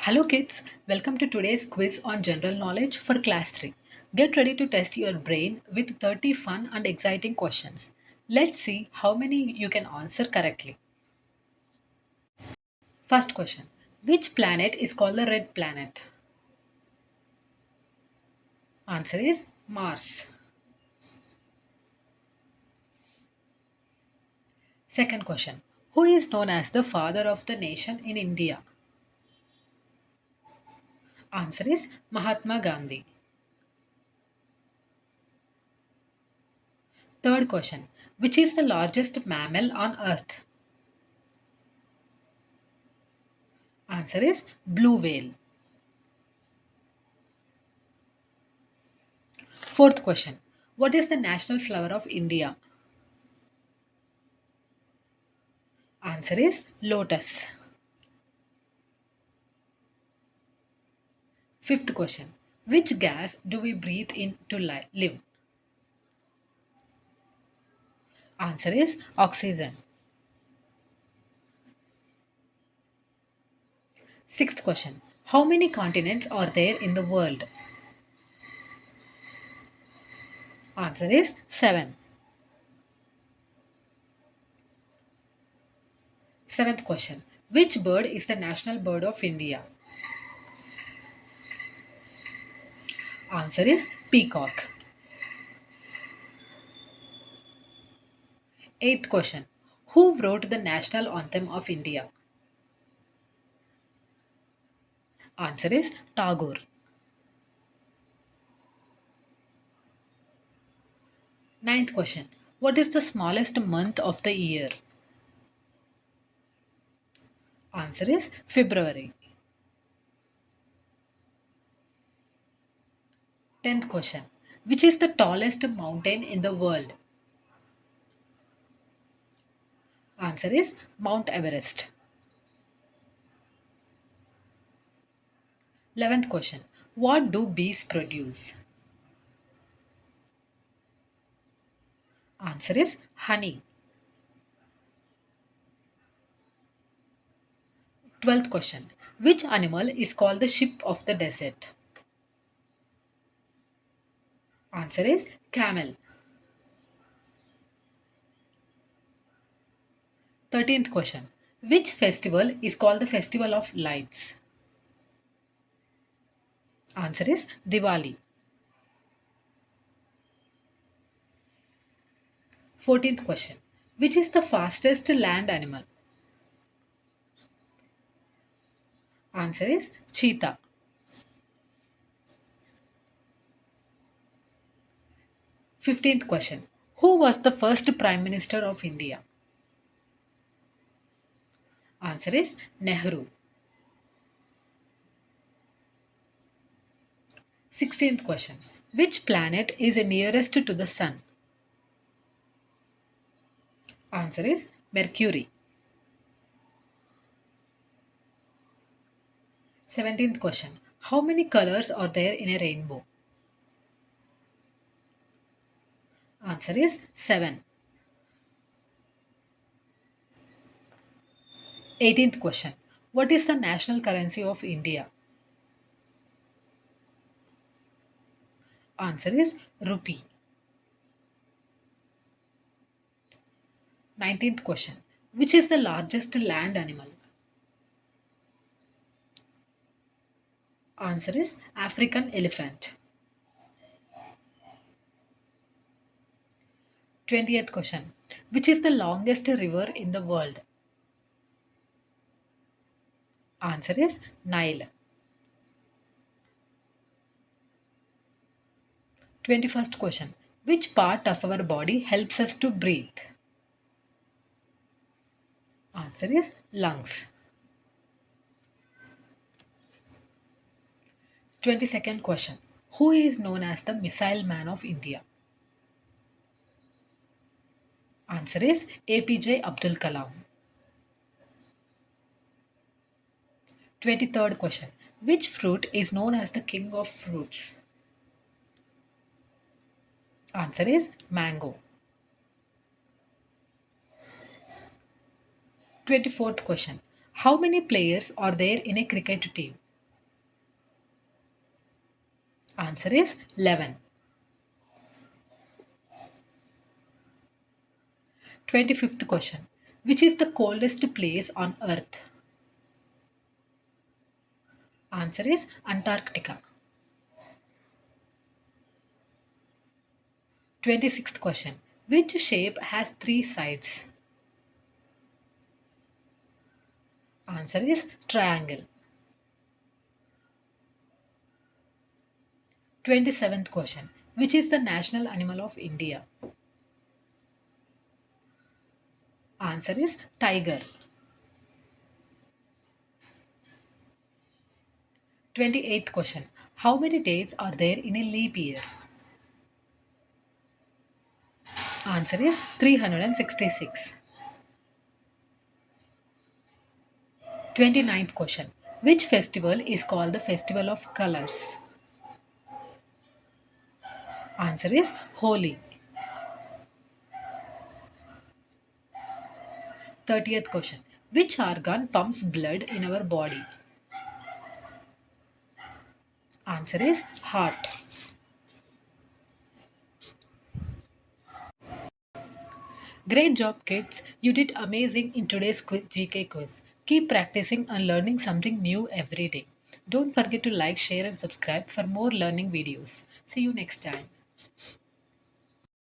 Hello kids, welcome to today's quiz on general knowledge for class 3. Get ready to test your brain with 30 fun and exciting questions. Let's see how many you can answer correctly. First question. Which planet is called the red planet? Answer is Mars. Second question. Who is known as the father of the nation in India? Answer is Mahatma Gandhi. Third question. Which is the largest mammal on earth? Answer is blue whale. Fourth question. What is the national flower of India? Answer is lotus. Fifth question. Which gas do we breathe in to live? Answer is oxygen. Sixth question. How many continents are there in the world? Answer is 7. Seventh question. Which bird is the national bird of India? Answer is peacock. Eighth question. Who wrote the national anthem of India? Answer is Tagore. Ninth question. What is the smallest month of the year? Answer is February. 10th question. Which is the tallest mountain in the world? Answer is Mount Everest. 11th question. What do bees produce? Answer is honey. 12th question. Which animal is called the sheep of the desert? Answer is camel. 13th question. Which festival is called the Festival of Lights? Answer is Diwali. 14th question. Which is the fastest land animal? Answer is cheetah. 15th question. Who was the first Prime Minister of India? Answer is Nehru. 16th question. Which planet is nearest to the Sun? Answer is Mercury. 17th question. How many colors are there in a rainbow? Answer is 7. 18th question. What is the national currency of India? Answer is rupee. 19th question. Which is the largest land animal? Answer is African elephant. 20th question. Which is the longest river in the world? Answer is Nile. 21st question. Which part of our body helps us to breathe? Answer is lungs. 22nd question. Who is known as the Missile Man of India? Answer is APJ Abdul Kalam. 23rd question. Which fruit is known as the king of fruits? Answer is mango. 24th question. How many players are there in a cricket team? Answer is 11. 25th question. Which is the coldest place on earth? Answer is Antarctica. 26th question. Which shape has three sides? Answer is triangle. 27th question. Which is the national animal of India? Answer is tiger. 28th question. How many days are there in a leap year? Answer is 366. 29th question. Which festival is called the Festival of Colors? Answer is Holi. 30th question. Which organ pumps blood in our body? Answer is heart. Great job, kids. You did amazing in today's GK quiz. Keep practicing and learning something new every day. Don't forget to like, share, and subscribe for more learning videos. See you next time.